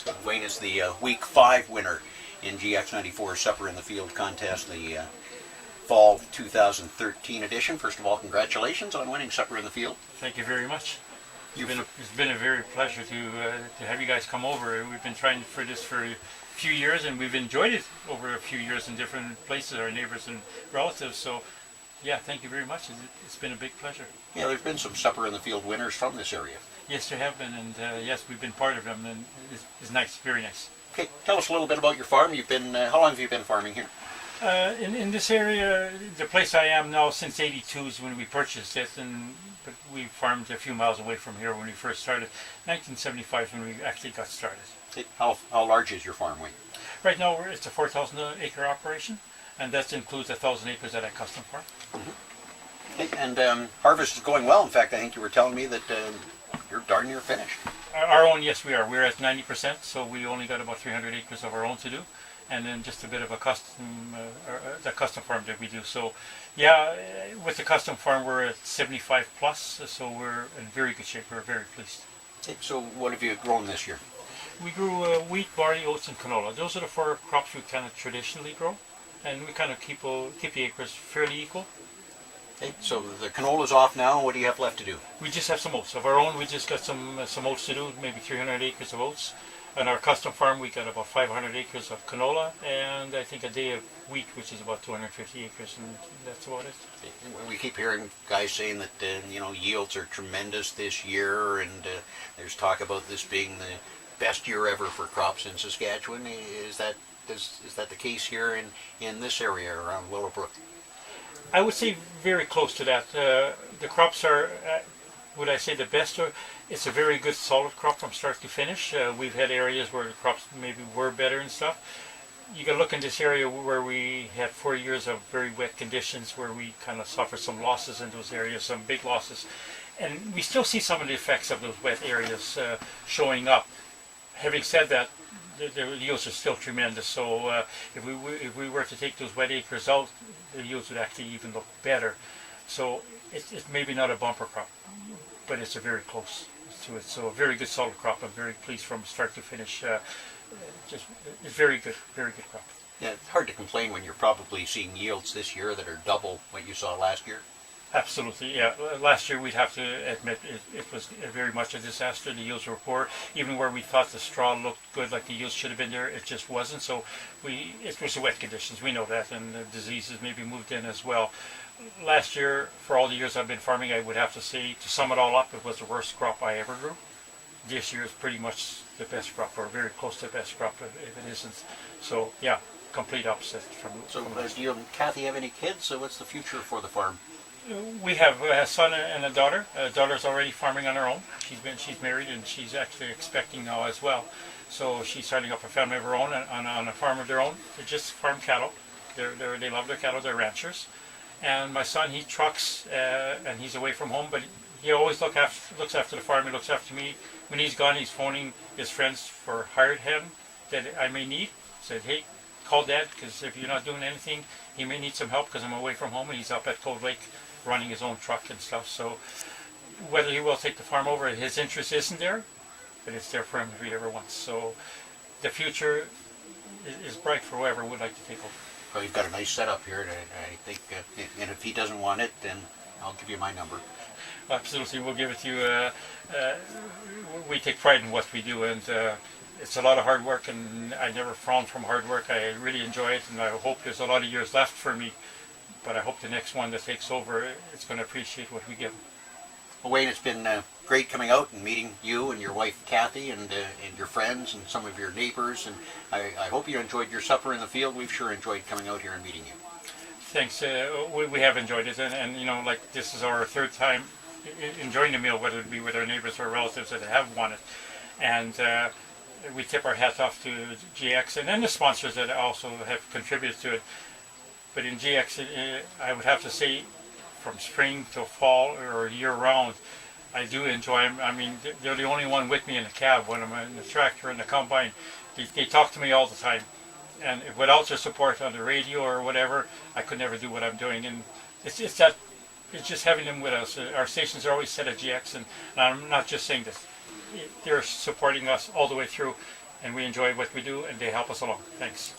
So Wayne is the Week 5 winner in GX94 Supper in the Field contest, the Fall 2013 edition. First of all, congratulations on winning Supper in the Field. Thank you very much. It's been a very pleasure to have you guys come over. We've been trying for this for a few years, and we've enjoyed it over a few years in different places, our neighbors and relatives. So, yeah, thank you very much. It's been a big pleasure. Yeah, there's been some Supper in the Field winners from this area. Yes, there have been, and yes, we've been part of them, and it's nice, very nice. Okay, tell us a little bit about your farm. You've been how long have you been farming here? In this area, the place I am now since '82 is when we purchased it, but we farmed a few miles away from here when we first started. 1975 is when we actually got started. Okay. How large is your farm, Wayne? Right now, it's a 4,000 acre operation, and that includes 1,000 acres at a custom farm. Mm-hmm. Okay. And harvest is going well. In fact, I think you were telling me that you're darn near finished. Our own, yes, we are. We're at 90%, so we only got about 300 acres of our own to do, and then just a bit of a custom, the custom farm that we do. So, yeah, with the custom farm, we're at 75 plus, so we're in very good shape. We're very pleased. Okay, so what have you grown this year? We grew wheat, barley, oats, and canola. Those are the 4 crops we kind of traditionally grow, and we kind of keep the acres fairly equal. Okay, so the canola's off now. What do you have left to do? We just have some oats of our own. We just got some oats to do, maybe 300 acres of oats. On our custom farm, we got about 500 acres of canola, and I think a day of wheat, which is about 250 acres, and that's about it. We keep hearing guys saying that yields are tremendous this year, and there's talk about this being the best year ever for crops in Saskatchewan. Is that the case here in this area around Willowbrook? I would say very close to that. The crops are, would I say the best? It's a very good solid crop from start to finish. We've had areas where the crops maybe were better and stuff. You can look in this area where we had 4 years of very wet conditions where we kind of suffered some losses in those areas, some big losses. And we still see some of the effects of those wet areas showing up. Having said that, the yields are still tremendous. So if we were to take those wet acres out, the yields would actually even look better. So it's maybe not a bumper crop, but it's a very close to it. So a very good solid crop. I'm very pleased from start to finish. It's very good crop. Yeah, it's hard to complain when you're probably seeing yields this year that are double what you saw last year. Absolutely, yeah. Last year, we'd have to admit it was very much a disaster. The yields were poor. Even where we thought the straw looked good, like the yields should have been there, it just wasn't. So it was the wet conditions. We know that, and the diseases maybe moved in as well. Last year, for all the years I've been farming, I would have to say, to sum it all up, it was the worst crop I ever grew. This year is pretty much the best crop, or very close to the best crop, if it isn't. So, yeah, complete opposite from. So, do you and Cathy have any kids? So, what's the future for the farm? We have a son and a daughter. Daughter's already farming on her own. She's married, and she's actually expecting now as well. So she's starting up a family of her own on a farm of their own. They just farm cattle. They love their cattle. They're ranchers. And my son, he trucks, and he's away from home, but he always looks after the farm. He looks after me. When he's gone, he's phoning his friends for hired hand that I may need. Said, hey, call Dad, because if you're not doing anything, he may need some help because I'm away from home, and he's up at Cold Lake running his own truck and stuff. So whether he will take the farm over, his interest isn't there, but it's there for him if he ever wants. So the future is bright for whoever would like to take over. Well, you've got a nice setup here, and I think, and if he doesn't want it, then I'll give you my number. Absolutely, we'll give it to you. We take pride in what we do, and it's a lot of hard work, and I never frown from hard work. I really enjoy it, and I hope there's a lot of years left for me. But I hope the next one that takes over, it's going to appreciate what we give. Well, Wayne, it's been great coming out and meeting you and your wife Cathy and your friends and some of your neighbors. And I hope you enjoyed your supper in the field. We've sure enjoyed coming out here and meeting you. Thanks. We have enjoyed it, and like this is our 3rd time enjoying the meal, whether it be with our neighbors or relatives that have won it. And we tip our hats off to GX and then the sponsors that also have contributed to it. But in GX, I would have to say, from spring till fall or year-round, I do enjoy them. I mean, they're the only one with me in the cab when I'm in the tractor and the combine. They talk to me all the time. And without their support on the radio or whatever, I could never do what I'm doing. And it's just having them with us. Our stations are always set at GX, and I'm not just saying this. They're supporting us all the way through. and we enjoy what we do, and they help us along. Thanks.